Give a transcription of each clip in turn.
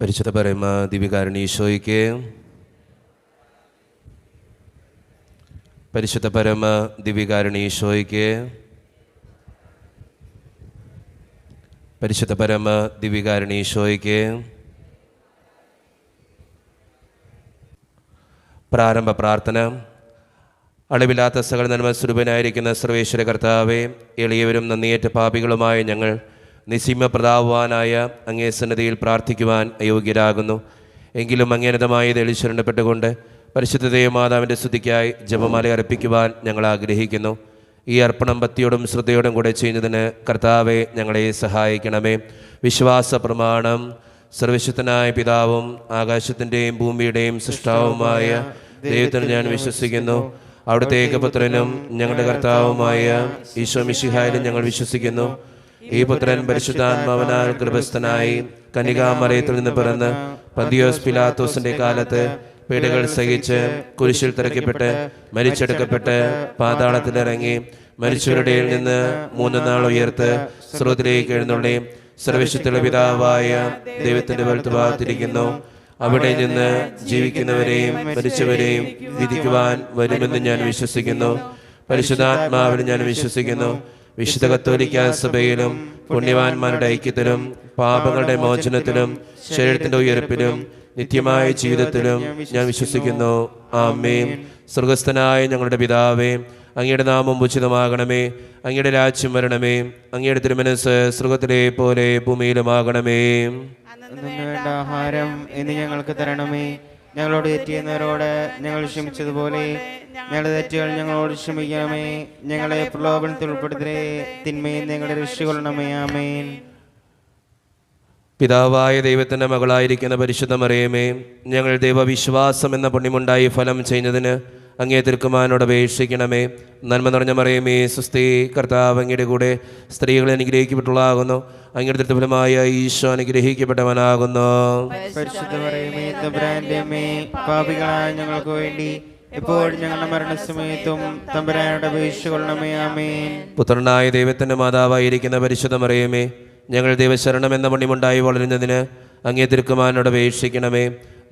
പരിശുദ്ധ പരമ ദിവ്യകാരുണ്യ പരിശുദ്ധ പരമ ദിവ്യകാരുണ്യ പരിശുദ്ധ പരമ ദിവ്യകാരുണ്യ പ്രാരംഭ പ്രാർത്ഥന. അളവില്ലാത്ത സകല നന്മസ്വരൂപനായിരിക്കുന്ന സർവേശ്വര കർത്താവെ, എളിയവരും നന്ദിയേറ്റ പാപികളുമായ ഞങ്ങൾ നിസ്സീമ പ്രതാപവാനായ അങ്ങേ സന്നിധിയിൽ പ്രാർത്ഥിക്കുവാൻ അയോഗ്യരാകുന്നു. എങ്കിലും അങ്ങേനതമായി തെളിച്ചെണ്ണപ്പെട്ടുകൊണ്ട് പരിശുദ്ധ ദേവമാതാവിൻ്റെ സ്തുതിക്കായി ജപമാല അർപ്പിക്കുവാൻ ഞങ്ങൾ ആഗ്രഹിക്കുന്നു. ഈ അർപ്പണം ഭക്തിയോടും ശ്രദ്ധയോടും കൂടെ ചെയ്യുന്നതിന് കർത്താവെ ഞങ്ങളെ സഹായിക്കണമേ. വിശ്വാസ പ്രമാണം. സർവശക്തനായ പിതാവും ആകാശത്തിൻ്റെയും ഭൂമിയുടെയും സൃഷ്ടാവുമായ ദൈവത്തിൽ ഞാൻ വിശ്വസിക്കുന്നു. അവിടുത്തെ ഏകപുത്രനും ഞങ്ങളുടെ കർത്താവുമായ ഈശോ മിശിഹായിലും ഞങ്ങൾ വിശ്വസിക്കുന്നു. ഈ പുത്രൻ പരിശുദ്ധാത്മാവിനാൽ ഗർഭസ്ഥനായി കന്യകാമറിയത്തിൽ നിന്ന് പിറന്ന് പന്തിയോസ് പിലാത്തോസിന്റെ കാലത്ത് പീഡകൾ സഹിച്ച് കുരിശിൽ തറയ്ക്കപ്പെട്ട് മരിച്ചെടുക്കപ്പെട്ട് പാതാളത്തിലിറങ്ങി മരിച്ചവരുടെ നിന്ന് 3 നാൾ ഉയർത്ത് സ്വർഗ്ഗത്തിലേക്ക് എഴുന്നള്ളി സർവശക്തിയുള്ള പിതാവായ ദൈവത്തിന്റെ വലത്തുഭാഗത്തിരിക്കുന്നു. അവിടെ നിന്ന് ജീവിക്കുന്നവരെയും മരിച്ചവരെയും വിധിക്കുവാൻ വരുമെന്ന് ഞാൻ വിശ്വസിക്കുന്നു. പരിശുദ്ധാത്മാവിൽ ഞാൻ വിശ്വസിക്കുന്നു. വിശുദ്ധ കത്തോലിക്ക സഭയിലും പുണ്യവാന്മാരുടെ ഐക്യത്തിലും പാപങ്ങളുടെ മോചനത്തിലും ശരീരത്തിന്റെ ഉയർപ്പിലും നിത്യമായ ജീവിതത്തിലും ഞാൻ വിശ്വസിക്കുന്നു. ആമേൻ. സ്വർഗസ്ഥനായ ഞങ്ങളുടെ പിതാവേ, അങ്ങയുടെ നാമം ഉചിതമാകണമേ. അങ്ങയുടെ രാജ്യം വരണമേ. അങ്ങയുടെ തിരുമനസ്സ് സ്വർഗത്തിലെ പോലെ ഭൂമിയിലുമാകണമേ. വേണ്ട ആഹാരം ഇന്ന് ഞങ്ങൾക്ക് തരണമേ. ഞങ്ങളോട് തെറ്റിയുന്നവരോട് ഞങ്ങൾ ക്ഷമിച്ചതുപോലെ ഞങ്ങളുടെ തെറ്റുകൾ ഞങ്ങളോട് ക്ഷമിക്കണമേ. ഞങ്ങളെ പ്രലോഭനത്തിൽ ഉൾപ്പെടുത്തലേ, തിന്മയിൽ ഞങ്ങളുടെ രക്ഷിക്കൊള്ളണമേ. ആമേൻ. പിതാവായ ദൈവത്തിൻ്റെ മകളായിരിക്കുന്ന പരിശുദ്ധ മറിയമേ, ഞങ്ങൾ ദൈവവിശ്വാസം എന്ന പുണ്യമുണ്ടായി ഫലം ചെയ്യുന്നതിന് അങ്ങേ തിരുക്കുമാരനോട് അപേക്ഷിക്കണമേ. നന്മ നിറഞ്ഞ മറിയമേ, സുസ്ഥി, കർത്താവ് അങ്ങയുടെ കൂടെ സ്ത്രീകൾ അനുഗ്രഹിക്കപ്പെട്ടുള്ളതാകുന്നു. അങ്ങയുടെ തൃഫലമായ ഈശോ അനുഗ്രഹിക്കപ്പെട്ടവനാകുന്നു. പരിശുദ്ധ മറിയമേ, തമ്പുരാന്റെ അമ്മേ, പാപികളായ ഞങ്ങൾക്ക് വേണ്ടി എപ്പോഴും ഞങ്ങളുടെ മരണസമയത്തും തമ്പുരാനോട് അപേക്ഷിച്ചുകൊള്ളണമേ. ആമേൻ. പുത്രനായ ദൈവത്തിൻ്റെ മാതാവായിരിക്കുന്ന പരിശുദ്ധ മറിയമേ, ഞങ്ങൾ ദൈവശരണം എന്ന പുണ്യമുണ്ടായി വളരുന്നതിന് അങ്ങേ തിരുക്കുമാരനോട് അപേക്ഷിക്കണമേ.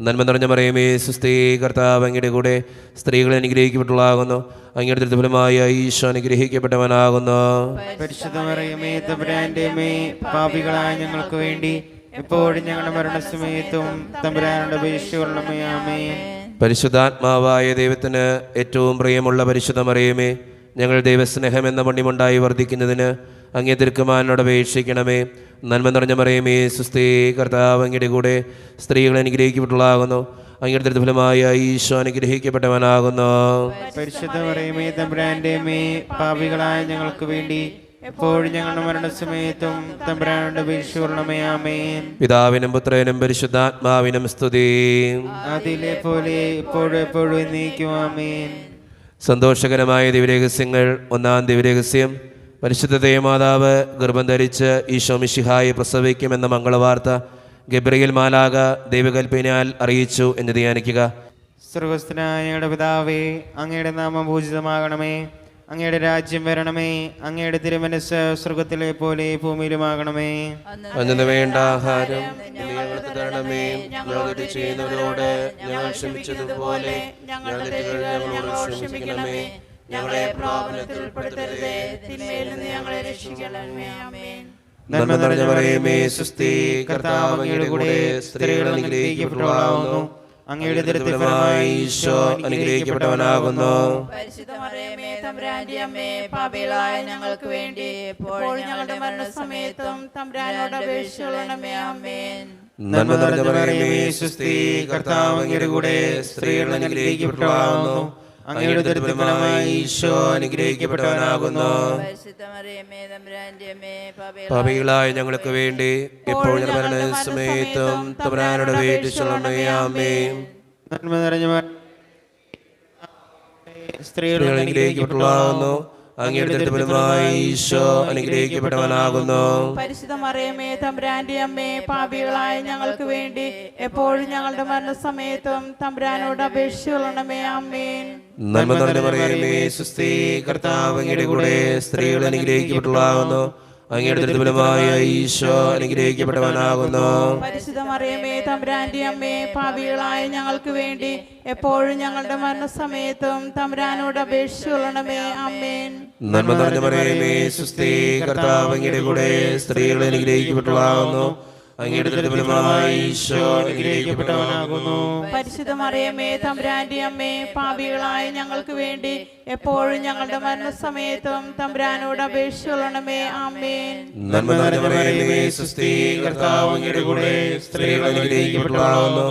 നന്മ നിറഞ്ഞ മറിയമേ, സുസ്ഥി, കർത്താവ് അങ്ങയുടെ കൂടെ സ്ത്രീകൾ അനുഗ്രഹിക്കപ്പെട്ടുള്ളതാകുന്നു. അങ്ങയുടെ തൃഫലമായ ഈശോ അനുഗ്രഹിക്കപ്പെട്ടവനാകുന്നു. പരിശുദ്ധ മറിയമേ, തമ്പുരാന്റെ അമ്മേ, പാപികളായ ഞങ്ങൾക്ക് വേണ്ടി എപ്പോഴും ഞങ്ങളുടെ മരണസമയത്തും തമ്പുരാനോട് അപേക്ഷിച്ചുകൊള്ളണമേ. ആമേൻ. പരിശുദ്ധാത്മാവായ ദൈവത്തിന് ഏറ്റവും പ്രിയമുള്ള പരിശുദ്ധ മറിയമേ, ഞങ്ങൾ ദൈവസ്നേഹം എന്ന പുണ്യമുണ്ടായി വർദ്ധിക്കുന്നതിന് അങ്ങേ തിരുക്കുമാരനോട് അപേക്ഷിക്കണമേ. നന്മ നിറഞ്ഞ മറിയമേ, സുസ്ഥി, കർത്താവ് അങ്ങയുടെ കൂടെ സ്ത്രീകൾ അനുഗ്രഹിക്കപ്പെട്ടുള്ളതാകുന്നു. അങ്ങയുടെ തൃഫലമായ ഈശോ അനുഗ്രഹിക്കപ്പെട്ടവനാകുന്നു. പരിശുദ്ധ മറിയമേ, തമ്പുരാന്റെ അമ്മേ, പാപികളായ ഞങ്ങൾക്ക് വേണ്ടി എപ്പോഴും ഞങ്ങളുടെ മരണസമയത്തും തമ്പുരാനോട് അപേക്ഷിച്ചുകൊള്ളണമേ. ആമേൻ. പിതാവിനും പുത്രനും പരിശുദ്ധാത്മാവിനും സ്തുതി. അതിലെ പോലെ ഇപ്പോഴും എപ്പോഴും എന്നേക്കും. ആമേൻ. സന്തോഷകരമായ ദിവ്യരഹസ്യങ്ങൾ. ഒന്നാം ദിവ്യരഹസ്യം, പരിശുദ്ധ ദേവമാതാവ് ഗർഭം ധരിച്ച് ഈശോ മിശിഹായെ പ്രസവിക്കുമെന്ന മംഗളവാർത്ത ഗബ്രിയേൽ മാലാഖ ദൈവകൽപ്പനയാൽ അറിയിച്ചു എന്ന് ധ്യാനിക്കുക. സ്വർഗ്ഗസ്ഥനായ ഞങ്ങളുടെ പിതാവേ, അങ്ങയുടെ നാമം പൂജിതമാകണമേ. അങ്ങയുടെ രാജ്യം വരണമേ. അങ്ങയുടെ തിരുമനസ്സ് സ്വർഗ്ഗത്തിലെ പോലെ ഭൂമിയിലുമാകണമേ. അന്നു വേണ്ട ആഹാരം ഞങ്ങൾക്ക് തരണമേ. ഞങ്ങളോട് ചെയ്യുന്നവരോട് ഞങ്ങൾ ക്ഷമിച്ചതുപോലെ ഞങ്ങളോട് ക്ഷമിക്കണമേ. ഞങ്ങളെ പ്രലോഭനത്തിൽ ഉൾപ്പെടുത്തരുതേ, തിന്മയിൽ നിന്ന് ഞങ്ങളെ രക്ഷിക്കണമേ. ആമേൻ. നന്മ നിറഞ്ഞ മറിയമേ, സുസ്ഥി, കർത്താവ് അങ്ങയുടെ കൂടെ സ്ത്രീകൾ അനുഗ്രഹിക്കപ്പെട്ടവളാകുന്നു. അങ്ങയുടെ ദരിദ്രഫലമായ ഈശോ അനുഗ്രഹിക്കപ്പെട്ടവനാകുന്നു. പരിശുദ്ധ മറിയമേ, തമ്പുരാന്റെ അമ്മേ, പാപികളായ ഞങ്ങൾക്ക് വേണ്ടി എപ്പോഴും ഞങ്ങളുടെ മരണസമയത്തും തമ്പുരാനോട് അപേക്ഷിച്ചുകൊള്ളണമേ. ആമേൻ. നന്മ നിറഞ്ഞ മറിയമേ, സുസ്ഥി, കർത്താവ് അങ്ങയുടെ കൂടെ സ്ത്രീകൾ അനുഗ്രഹിക്കപ്പെട്ടവളാകുന്നു. അങ്ങയുടെ ദരിദ്രഫലമായ ഈശോ അനുഗ്രഹിക്കപ്പെട്ടവനാകുന്നു. പരിശുദ്ധ മറിയമേ, തമ്പുരാന്റെ അമ്മേ, പാപികളായ ഞങ്ങൾക്ക് വേണ്ടി എപ്പോഴും മരണസമയത്തും തമ്പുരാനോട് അപേക്ഷിച്ചുകൊള്ളണമേ. ആമേൻ. നന്മ നിറഞ്ഞ സ്ത്രീകൾ അനുഗ്രഹിക്കപ്പെട്ടവളാകുന്നു. അങ്ങയുടെ ദരിദ്രഫലമായ ഈശോ അനുഗ്രഹിക്കപ്പെട്ടവനാകുന്നു. പരിശുദ്ധ മറിയമേ, തമ്പുരാന്റെ അമ്മേ, പാപികളായ ഞങ്ങൾക്ക് വേണ്ടി എപ്പോഴും ഞങ്ങളുടെ മരണസമയത്തും തമ്പുരാനോട് അപേക്ഷിച്ചുകൊള്ളണമേ. ആമേൻ. നന്മ നിറഞ്ഞ മറിയമേ, സുസ്ഥി, കർത്താവ് അങ്ങയുടെ കൂടെ സ്ത്രീകൾ അനുഗ്രഹിക്കപ്പെട്ടവളാകുന്നു. അങ്ങയുടെ ദുർബലമായ ഈശോ അനുഗ്രഹിക്കപ്പെട്ടവനാകുന്നു. പരിശുദ്ധ മറിയമേ തമ്പുരാന്റെ അമ്മേ, പാപികളായ ഞങ്ങൾക്ക് വേണ്ടി എപ്പോഴും ഞങ്ങളുടെ മരണസമയത്തും തമ്പുരാനോട് അപേക്ഷിച്ചുകൊള്ളണമേ. ആമേൻ. നന്മ നിറഞ്ഞ മറിയമേ, സുസ്ഥി, കർത്താവ് അങ്ങയുടെ കൂടെ സ്ത്രീകൾ അനുഗ്രഹിക്കപ്പെട്ടവളാകുന്നു. അങ്ങയുടെ ദുർബലമായ ഈശോ അനുഗ്രഹിക്കപ്പെട്ടവനാകുന്നു. പരിശുദ്ധ മറിയമേ തമ്പുരാന്റെ അമ്മേ, പാപികളായ ഞങ്ങൾക്ക് വേണ്ടി എപ്പോഴും ഞങ്ങളുടെ മരണസമയത്തും തമ്പുരാനോട് അപേക്ഷിച്ചുകൊള്ളണമേ. ആമേൻ. നന്മ നിറഞ്ഞ മറിയമേ, സുസ്ഥി, കർത്താവ് അങ്ങയുടെ കൂടെ സ്ത്രീകൾ അനുഗ്രഹിക്കപ്പെട്ടവളാകുന്നു.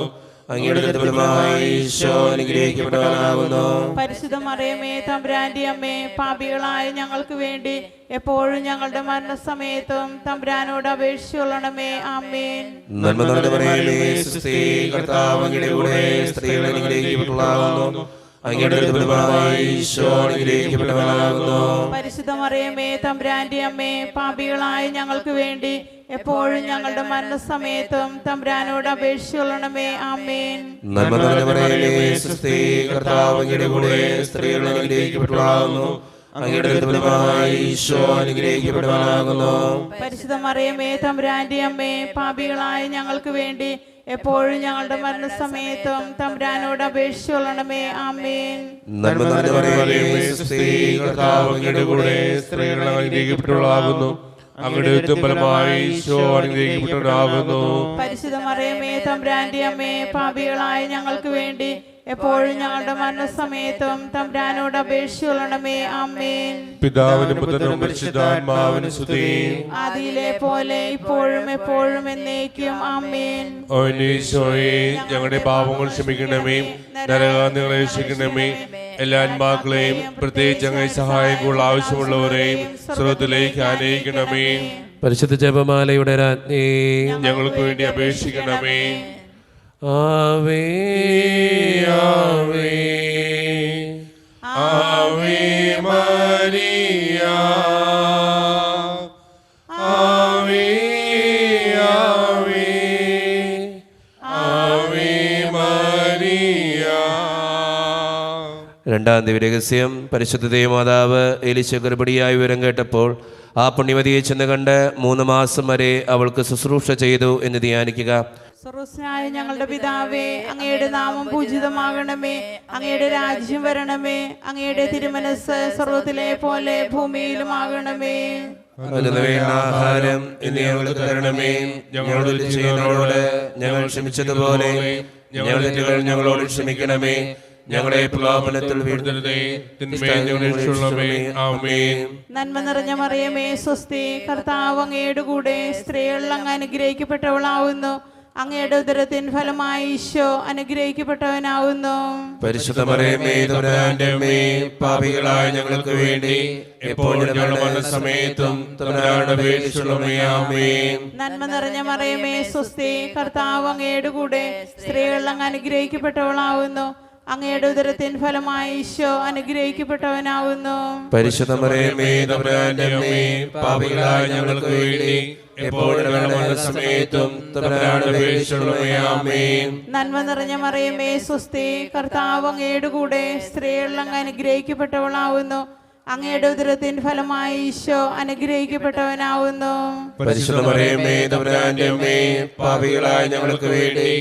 അങ്ങയുടെ ദുർബലമായ ഈശോ അനുഗ്രഹിക്കപ്പെട്ടവനാകുന്നു. പരിശുദ്ധ മറിയമേ തമ്പുരാന്റെ അമ്മേ, പാപികളായ ഞങ്ങൾക്ക് വേണ്ടി എപ്പോഴും ഞങ്ങളുടെ മരണസമയത്തും തമ്പുരാനോട് അപേക്ഷിച്ചുകൊള്ളണമേ. ആമേൻ. നന്മ നിറഞ്ഞ മറിയമേ, സുസ്ഥി, കർത്താവ് അങ്ങയുടെ കൂടെ സ്ത്രീകൾ അനുഗ്രഹിക്കപ്പെട്ടവളാകുന്നു. അങ്ങയുടെ ദുർബലമായ ഈശോ അനുഗ്രഹിക്കപ്പെട്ടവനാകുന്നു. പരിശുദ്ധ മറിയമേ തമ്പുരാന്റെ അമ്മേ, പാപികളായ ഞങ്ങൾക്ക് വേണ്ടി എപ്പോഴും ഞങ്ങളുടെ മരണസമയത്തും തമ്പുരാനോട് അപേക്ഷിച്ചുകൊള്ളണമേ. ആമേൻ. നന്മ നിറഞ്ഞ മറിയമേ, സുസ്ഥി, കർത്താവ് അങ്ങയുടെ കൂടെ സ്ത്രീകൾ അനുഗ്രഹിക്കപ്പെട്ടവളാകുന്നു. അങ്ങയുടെ ദുർബലമായ ഈശോ അനുഗ്രഹിക്കപ്പെട്ടവനാകുന്നു. പരിശുദ്ധ മറിയമേ തമ്പുരാന്റെ അമ്മേ, പാപികളായ ഞങ്ങൾക്ക് വേണ്ടി എപ്പോഴും ഞങ്ങളുടെ മരണസമയത്തും തമ്പുരാനോട് അപേക്ഷിച്ചുകൊള്ളണമേ. ആമേൻ. നന്മ നിറഞ്ഞ മറിയമേ, സുസ്ഥി, കർത്താവ് അങ്ങയുടെ കൂടെ സ്ത്രീകൾ അനുഗ്രഹിക്കപ്പെട്ടവളാകുന്നു. അങ്ങയുടെ ദുർബലമായ ഈശോ അനുഗ്രഹിക്കപ്പെട്ടവനാകുന്നു. പരിശുദ്ധ മറിയമേ തമ്പുരാന്റെ അമ്മേ, പാപികളായ ഞങ്ങൾക്ക് വേണ്ടി എപ്പോഴും ഞങ്ങളുടെ മരണസമയത്തും തമ്പുരാനോട് അപേക്ഷിച്ചുകൊള്ളണമേ. ആമേൻ. പിതാവിനും പുത്രനും പരിശുദ്ധാത്മാവിനും സ്തുതി. ആദിയിലെ പോലെ ഇപ്പോഴും എപ്പോഴും എന്നേക്കും. ആമേൻ. ഓ ഈശോയെ, ഞങ്ങളുടെ പാപങ്ങൾ ക്ഷമിക്കണമേ, നരകാന്തികളെ രക്ഷിക്കണമേ. എല്ലാ ആത്മാക്കളെയും പ്രത്യേകിച്ച് അങ്ങനെ സഹായങ്ങൾ ആവശ്യമുള്ളവരെയും സ്രോതത്തിലേക്ക് ആനയിക്കണമേ. പരിശുദ്ധ ജപമാലയുടെ രാജ്ഞി, ഞങ്ങൾക്ക് വേണ്ടി അപേക്ഷിക്കണമേ. ആവേ ആവേ ആവേ മരിയ, ആവേ ആവേ ആവേ മരിയ. രണ്ടാം ദിവ്യരഹസ്യം. പരിശുദ്ധ ദേവമാതാവ് എലിശ ഗർഭിണിയായി വിവരം കേട്ടപ്പോൾ ആ പുണ്യവതിയെ ചെന്ന് കണ്ട് 3 മാസം വരെ അവൾക്ക് ശുശ്രൂഷ ചെയ്തു എന്ന് ധ്യാനിക്കുക. സർവ്വസ്നായ ഞങ്ങളുടെ പിതാവേ, അങ്ങയുടെ നാമം പൂജിതമാകണമേ, അങ്ങയുടെ രാജ്യം വരണമേ, അങ്ങയുടെ തിരുമനസ് സ്വർഗ്ഗത്തിലെ പോലെ ഭൂമിയിലുമാകണമേ. അതിന് വേണ്ട ആഹാരം ഇന്ന് ഞങ്ങൾക്ക് തരണമേ. ഞങ്ങളോട് ചെയ്യുന്നവരോട് ഞങ്ങൾ ക്ഷമിച്ചതുപോലെ ഞങ്ങളുടെ തെറ്റുകൾ ഞങ്ങളോട് ക്ഷമിക്കണമേ. ഞങ്ങളെ പ്രലോഭനത്തിൽ വീഴ്ത്തരുതേ, തിന്മയിൽ ഞങ്ങളെ രക്ഷിക്കണമേ. ആമേൻ. നന്മ നിറഞ്ഞ മറിയമേ, സ്വസ്തി, കർത്താവ് അങ്ങയുടെ കൂടെ സ്ത്രീകളിൽ അങ്ങ് അനുഗ്രഹിക്കപ്പെട്ടവളാവുന്നു. അങ്ങയുടെ ഉദരത്തിൻ ഫലമായി ഈശോ അനുഗ്രഹിക്കപ്പെട്ടവനാവുന്നു. പരിശുദ്ധ മറിയമേ തമ്പുരാന്റെ അമ്മേ, പാപികളായ ഞങ്ങൾക്ക് വേണ്ടി എപ്പോഴും ഞങ്ങളുടെ മരണസമയത്തും തമ്പുരാനോട് അപേക്ഷിച്ചുകൊള്ളണമേ. ആമേൻ. നന്മ നിറഞ്ഞ മറിയമേ, സ്വസ്തി, കർത്താവ് അങ്ങയുടെ കൂടെ സ്ത്രീകളിൽ അങ്ങ് അനുഗ്രഹിക്കപ്പെട്ടവളാവുന്നു. അങ്ങയുടെ ഉദരത്തിൻ ഫലമായി ഈശോ അനുഗ്രഹിക്കപ്പെട്ടവനാവുന്നു. പരിശുദ്ധ മറിയമേ തമ്പുരാന്റെ അമ്മേ, പാപികളായ ഞങ്ങൾക്ക് വേണ്ടി എപ്പോഴും ഞങ്ങളുടെ മരണസമയത്തും തമ്പുരാനോട് അപേക്ഷിച്ചുകൊള്ളണമേ. ആമേൻ. നന്മ നിറഞ്ഞ മറിയമേ, സ്വസ്തി, കർത്താവ് അങ്ങയുടെ കൂടെ സ്ത്രീകളിൽ അങ്ങ് അനുഗ്രഹിക്കപ്പെട്ടവളാവുന്നു. അങ്ങയുടെ ഉദരത്തിൻ ഫലമായി ഈശോ അനുഗ്രഹിക്കപ്പെട്ടവനാവുന്നു. പരിശുദ്ധ മറിയമേ തമ്പുരാന്റെ അമ്മേ, പാപികളായ ഞങ്ങൾക്ക് വേണ്ടി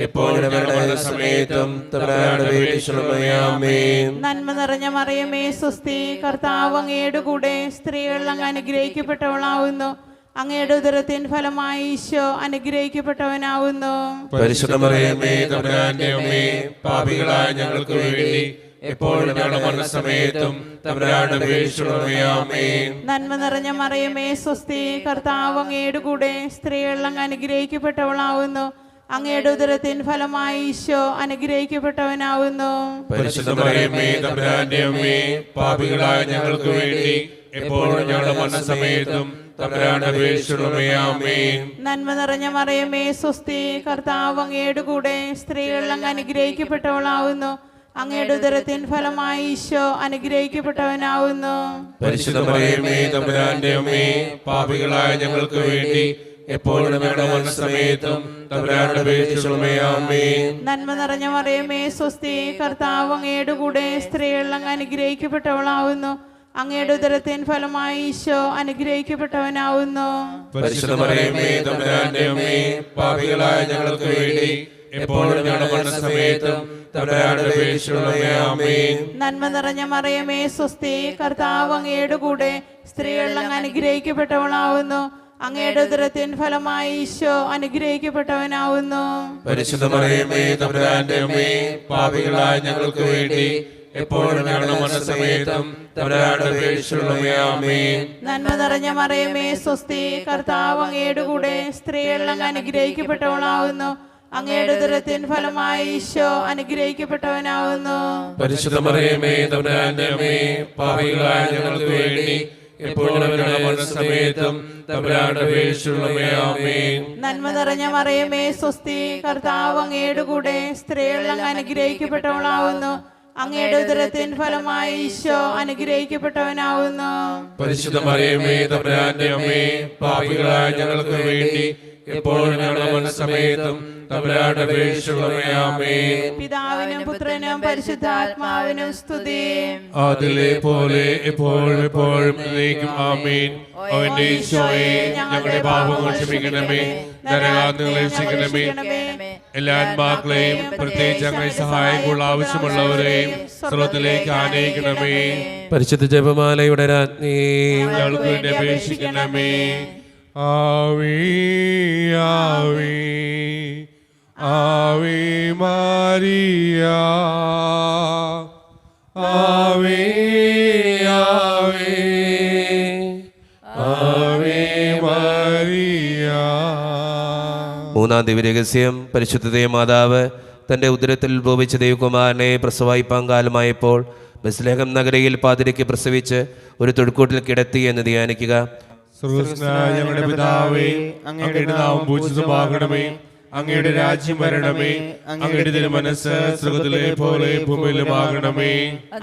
എപ്പോഴും ഞങ്ങളുടെ മരണസമയത്തും തമ്പുരാനോട് അപേക്ഷിച്ചുകൊള്ളണമേ. ആമേൻ. നന്മ നിറഞ്ഞ മറിയമേ, സ്വസ്തി, കർത്താവ് അങ്ങയുടെ കൂടെ സ്ത്രീകളിൽ അങ്ങ് അനുഗ്രഹിക്കപ്പെട്ടവളാവുന്നു. അങ്ങയുടെ ഉദരത്തിൻ ഫലമായി ഈശോ അനുഗ്രഹിക്കപ്പെട്ടവനാവുന്നു. പരിശുദ്ധ മറിയമേ തമ്പുരാന്റെ അമ്മേ, പാപികളായ ഞങ്ങൾക്ക് വേണ്ടി എപ്പോഴും ഞങ്ങളുടെ മരണസമയത്തും തമ്പുരാനോട് അപേക്ഷിച്ചുകൊള്ളണമേ. ആമേൻ. നന്മ നിറഞ്ഞ മറിയമേ, സ്വസ്തി, കർത്താവ് അങ്ങയുടെ കൂടെ സ്ത്രീകളിൽ അങ്ങ് അനുഗ്രഹിക്കപ്പെട്ടവളാവുന്നു. അങ്ങയുടെ ഉദരത്തിൻ ഫലമായി ഈശോ അനുഗ്രഹിക്കപ്പെട്ടവനാവുന്നു. പരിശുദ്ധ മറിയമേ തമ്പുരാന്റെ അമ്മേ, പാപികളായ ഞങ്ങൾക്ക് വേണ്ടി എപ്പോഴും ഞങ്ങളുടെ മരണസമയത്തും തമ്പുരാനോട് അപേക്ഷിച്ചുകൊള്ളണമേ. ആമേൻ. നന്മ നിറഞ്ഞ മറിയമേ, സ്വസ്തി, കർത്താവ് അങ്ങയുടെ കൂടെ സ്ത്രീകളിൽ അങ്ങ് അനുഗ്രഹിക്കപ്പെട്ടവളാവുന്നു. അങ്ങയുടെ ഉദരത്തിൻ ഫലമായി ഈശോ അനുഗ്രഹിക്കപ്പെട്ടവനാവുന്നു. പരിശുദ്ധ മറിയമേ തമ്പുരാന്റെ അമ്മേ, പാപികളായ ഞങ്ങൾക്ക് വേണ്ടി എപ്പോഴും ഞങ്ങളുടെ മരണസമയത്തും തമ്പുരാനോട് അപേക്ഷിച്ചുകൊള്ളണമേ. ആമേൻ. നന്മ നിറഞ്ഞ മറിയമേ, സ്വസ്തി, കർത്താവ് അങ്ങയുടെ കൂടെ സ്ത്രീകളിൽ അങ്ങ് അനുഗ്രഹിക്കപ്പെട്ടവളാവുന്നു. അങ്ങയുടെ ഉദരത്തിൻ ഫലമായി ഈശോ അനുഗ്രഹിക്കപ്പെട്ടവനാവുന്നു. പരിശുദ്ധ മറിയമേ തമ്പുരാന്റെ അമ്മേ, പാപികളായ ഞങ്ങൾക്ക് വേണ്ടി എപ്പോഴും ഞങ്ങളുടെ മരണസമയത്തും തമ്പുരാനോട് അപേക്ഷിക്കണമേ. ആമേൻ. നന്മ നിറഞ്ഞ മറിയമേ സ്വസ്തി, കർത്താവ് അങ്ങയുടെ കൂടെ സ്ത്രീകളിൽ അങ്ങ് അനുഗ്രഹിക്കപ്പെട്ടവളാവുന്നു. അങ്ങയുടെ ഉദരത്തിൻ ഫലമായി ഈശോ അനുഗ്രഹിക്കപ്പെട്ടവനാവുന്നു. പരിശുദ്ധ മറിയമേ തമ്പുരാന്റെ അമ്മേ, പാപികളായ ഞങ്ങൾക്ക് വേണ്ടി എപ്പോഴും ഞങ്ങളുടെ മരണസമയത്തും തമ്പുരാനോട് അപേക്ഷിക്കണമേ. ആമേൻ. നന്മ നിറഞ്ഞ മറിയമേ സ്വസ്തി, കർത്താവ് അങ്ങയുടെ കൂടെ സ്ത്രീകളിൽ അങ്ങ് അനുഗ്രഹിക്കപ്പെട്ടവളാവുന്നു. അങ്ങയുടെ ഉദരത്തിൻ ഫലമായി ഈശോ അനുഗ്രഹിക്കപ്പെട്ടവനാവുന്നു. പരിശുദ്ധ മറിയമേ തമ്പുരാന്റെ അമ്മേ, പാപികളായ ഞങ്ങൾക്ക് വേണ്ടി എപ്പോഴും ഞങ്ങളുടെ മരണസമയത്തും തമ്പുരാനോട് അപേക്ഷിക്കണമേ. ആമേൻ. നന്മ നിറഞ്ഞ മറിയമേ സ്വസ്തി, കർത്താവ് അങ്ങയുടെ കൂടെ സ്ത്രീകളിൽ അങ്ങ് അനുഗ്രഹിക്കപ്പെട്ടവളാവുന്നു. അങ്ങയുടെ ഉദരത്തിൻ ഫലമായി ഈശോ അനുഗ്രഹിക്കപ്പെട്ടവനാവുന്നു. പരിശുദ്ധ മറിയമേ തമ്പുരാന്റെ അമ്മേ, പാപികളായ ഞങ്ങൾക്ക് വേണ്ടി എപ്പോഴും ഞങ്ങളുടെ മരണസമയത്തും തമ്പുരാനോട് അപേക്ഷിക്കണമേ. ആമേൻ. പിതാവിനും പുത്രനും പരിശുദ്ധാത്മാവിനും സ്തുതി. അതിലെ പോലെ എപ്പോഴും എപ്പോഴും എന്നേക്കും. ആമേൻ. അവന്റെ ഈശോയെ ഞങ്ങളുടെ പാപങ്ങൾ ക്ഷമിക്കണമേ, നരകാഗ്നികളെ രക്ഷിക്കണമേ. എല്ലാ ആത്മാക്കളെയും പ്രത്യേകിച്ച് അങ്ങനെ സഹായങ്ങൾ ആവശ്യമുള്ളവരെയും സ്രോതത്തിലേക്ക് ആനയിക്കണമേ. പരിശുദ്ധ ജപമാലയുടെ രാജ്ഞി, ഞങ്ങൾക്ക് വേണ്ടി അപേക്ഷിക്കണമേ. ആവേ ആവേ ആവേ മരിയ, ആവേ ആവേ ആവേ മരിയ. മൂന്നാം ദിവ്യരഹസ്യം. പരിശുദ്ധ മാതാവ് തൻ്റെ ഉദരത്തിൽ ഉത്ഭവിച്ച ദൈവകുമാരനെ പ്രസവായിപ്പാൻ കാലമായപ്പോൾ ബെത്ലഹേം നഗരയിൽ പാതിരയ്ക്ക് പ്രസവിച്ച് ഒരു തൊഴുക്കൂട്ടിൽ കിടത്തി എന്ന് ധ്യാനിക്കുക. സ്വർഗ്ഗസ്ഥനായ ഞങ്ങളുടെ പിതാവേ, അങ്ങയുടെ നാമം പൂജിതമാകണമേ. അങ്ങയുടെ രാജ്യം വരണമേ. അങ്ങയുടെ തിരുമനസ്സ് സ്വർഗ്ഗത്തിലെ പോലെ ഭൂമിയിലുമാകണമേ.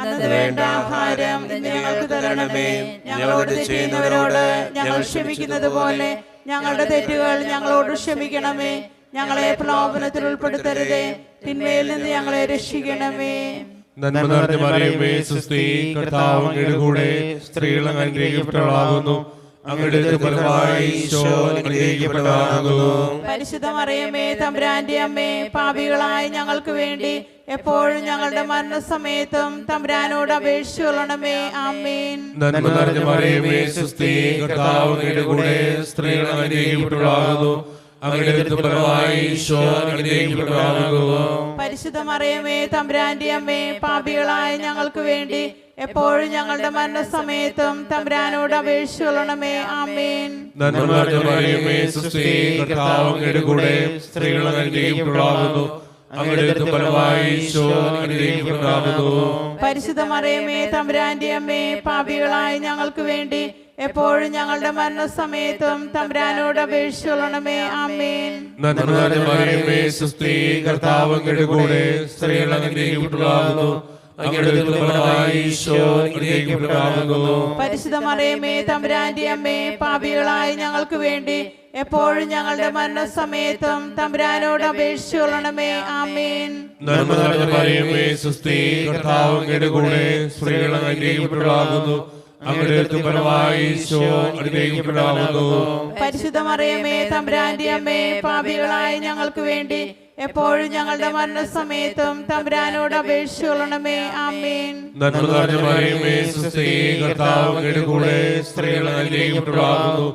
അന്ന് വേണ്ട ആഹാരം ഇന്ന് ഞങ്ങൾക്ക് തരണമേ. ഞങ്ങളോട് ചെയ്യുന്നവരോട് ഞങ്ങൾ ക്ഷമിക്കുന്നത് പോലെ ഞങ്ങളുടെ തെറ്റുകൾ ഞങ്ങളോട് ക്ഷമിക്കണമേ. ഞങ്ങളെ പ്രലോഭനത്തിൽ ഉൾപ്പെടുത്തരുതേ, തിന്മയിൽ നിന്ന് ഞങ്ങളെ രക്ഷിക്കണമേ. നന്മ നിറഞ്ഞ മറിയമേ സുസ്തി, കർത്താവ് അങ്ങയുടെ കൂടെ സ്ത്രീകൾ അങ്ങ് അനുഗ്രഹിക്കപ്പെട്ടവളാകുന്നു. അങ്ങയുടെ ഫലമായി ഈശോ അനുഗ്രഹിക്കപ്പെട്ടവനാകുന്നു. പരിശുദ്ധ മറിയമേ തമ്പുരാന്റെ അമ്മേ, പാപികളായ ഞങ്ങൾക്ക് വേണ്ടി എപ്പോഴും ഞങ്ങളുടെ മരണസമയത്തും തമ്പുരാനോട് അപേക്ഷിച്ചുകൊള്ളണമേ. ആമേൻ. നന്മ നിറഞ്ഞ മറിയമേ സുസ്തി, കർത്താവ് അങ്ങയുടെ കൂടെ സ്ത്രീകൾ അങ്ങ് അനുഗ്രഹിക്കപ്പെട്ടവളാകുന്നു. അങ്ങയുടെ ഫലമായി ഈശോ അനുഗ്രഹിക്കപ്പെട്ടവനാകുന്നു. പരിശുദ്ധ മറിയമേ തമ്പുരാന്റെ അമ്മേ, പാപികളായ ഞങ്ങൾക്ക് വേണ്ടി എപ്പോഴും ഞങ്ങളുടെ മരണസമയത്തും തമ്പുരാനോട് അപേക്ഷിച്ചുകൊള്ളണമേ. ആമേൻ. നന്മ നിറഞ്ഞ മറിയമേ സുസ്തി, കർത്താവ് അങ്ങയുടെ കൂടെ സ്ത്രീകൾ അങ്ങ് അനുഗ്രഹിക്കപ്പെട്ടവളാകുന്നു. അങ്ങയുടെ ഫലമായി ഈശോ അനുഗ്രഹിക്കപ്പെട്ടവനാകുന്നു. പരിശുദ്ധ മറിയമേ തമ്പുരാന്റെ അമ്മേ, പാപികളായ ഞങ്ങൾക്ക് വേണ്ടി എപ്പോഴും ഞങ്ങളുടെ മരണസമയത്തും തമ്പുരാനോട് അപേക്ഷിച്ചുകൊള്ളണമേ. ആമേൻ. നന്മ നിറഞ്ഞ മറിയമേ സുസ്തി, കർത്താവ് അങ്ങയുടെ കൂടെ സ്ത്രീകൾ അങ്ങ് അനുഗ്രഹിക്കപ്പെട്ടവളാകുന്നു. അങ്ങയുടെ ഫലമായി ഈശോ അനുഗ്രഹിക്കപ്പെട്ടവനാകുന്നു. പരിശുദ്ധ മറിയമേ തമ്പുരാന്റെ അമ്മേ, പാപികളായ ഞങ്ങൾക്ക് വേണ്ടി എപ്പോഴും ഞങ്ങളുടെ മരണസമയത്തും തമ്പുരാനോട് അപേക്ഷിച്ചുകൊള്ളണമേ. ആമേൻ. നന്മ നിറഞ്ഞ മറിയമേ സുസ്തി, കർത്താവ് അങ്ങയുടെ കൂടെ സ്ത്രീകൾ അങ്ങ് അനുഗ്രഹിക്കപ്പെട്ടവളാകുന്നു. അങ്ങയുടെ ഫലമായി ഈശോ അനുഗ്രഹിക്കപ്പെട്ടവനാകുന്നു. പരിശുദ്ധ മറിയമേ തമ്പുരാന്റെ അമ്മേ, പാപികളായ ഞങ്ങൾക്ക് വേണ്ടി എപ്പോഴും ഞങ്ങളുടെ മരണസമയത്തും തമ്പുരാനോട് അപേക്ഷിച്ചുകൊള്ളണമേ. ആമേൻ. നന്മ നിറഞ്ഞ മറിയമേ സുസ്തി, കർത്താവ് അങ്ങയുടെ കൂടെ സ്ത്രീകൾ അങ്ങ് അനുഗ്രഹിക്കപ്പെട്ടവളാകുന്നു.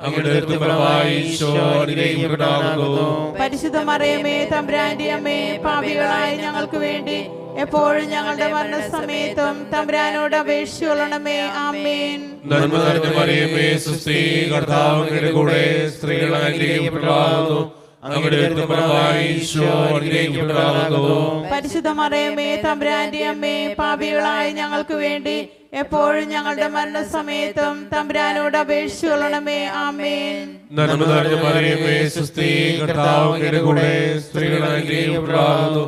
അങ്ങയുടെ ഫലമായി ഈശോ അനുഗ്രഹിക്കപ്പെട്ടവനാകുന്നു. പരിശുദ്ധ മറിയമേ തമ്പുരാന്റെ അമ്മേ, പാപികളായ ഞങ്ങൾക്ക് വേണ്ടി എപ്പോഴും ഞങ്ങളുടെ മരണസമയത്തും തമ്പുരാനോട് അപേക്ഷിച്ചുകൊള്ളണമേ. ആമേൻ. നന്മ നിറഞ്ഞ മറിയമേ സുസ്തി, കർത്താവ് അങ്ങയുടെ കൂടെ സ്ത്രീകൾ അങ്ങ് അനുഗ്രഹിക്കപ്പെട്ടവളാകുന്നു. അങ്ങയുടെ ഫലമായി ഈശോ അനുഗ്രഹിക്കപ്പെട്ടവനാകുന്നു. പരിശുദ്ധ മറിയമേ തമ്പുരാന്റെ അമ്മേ, പാപികളായ ഞങ്ങൾക്ക് വേണ്ടി എപ്പോഴും ഞങ്ങളുടെ മരണസമയത്തും തമ്പുരാനോട് അപേക്ഷിച്ചുകൊള്ളണമേ. ആമേൻ. നന്മ നിറഞ്ഞ മറിയമേ സുസ്തി, കർത്താവ് അങ്ങയുടെ കൂടെ സ്ത്രീകൾ അങ്ങ് അനുഗ്രഹിക്കപ്പെട്ടവളാകുന്നു.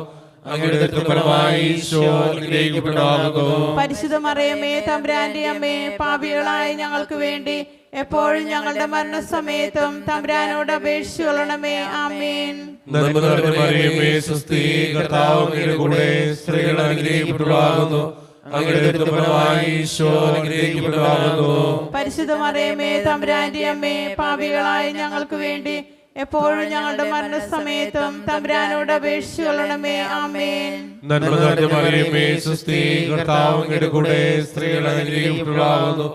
അങ്ങയുടെ ഫലമായി ഈശോ അനുഗ്രഹിക്കപ്പെട്ടവനാകുന്നു. പരിശുദ്ധ മറിയമേ തമ്പുരാന്റെ അമ്മേ, പാപികളായ ഞങ്ങൾക്ക് വേണ്ടി എപ്പോഴും ഞങ്ങളുടെ മരണസമയത്തും തമ്പുരാനോട് അപേക്ഷിച്ചുകൊള്ളണമേ. ആമേൻ. നന്മ നിറഞ്ഞ മറിയമേ സുസ്തി, കർത്താവ് അങ്ങയുടെ കൂടെ സ്ത്രീകൾ അങ്ങ് അനുഗ്രഹിക്കപ്പെട്ടവളാകുന്നു. അങ്ങയുടെ ദുരിതഫലമായി ഈശോ അനുഗ്രഹിക്കപ്പെട്ടവളാകുന്നു. പരിശുദ്ധ മറിയമേ തമ്പുരാന്റെ അമ്മേ, പാപികളായ ഞങ്ങൾക്ക് വേണ്ടി എപ്പോഴും ഞങ്ങളുടെ മരണസമയത്തും തമ്പുരാനോട് അപേക്ഷിച്ചുകൊള്ളണമേ. ആമേൻ. നന്മ നിറഞ്ഞ മറിയമേ, സ്വസ്തി, കർത്താവ് അങ്ങയുടെ കൂടെ, സ്ത്രീകൾ അനുഗ്രഹിക്കപ്പെട്ടവളാകുന്നു.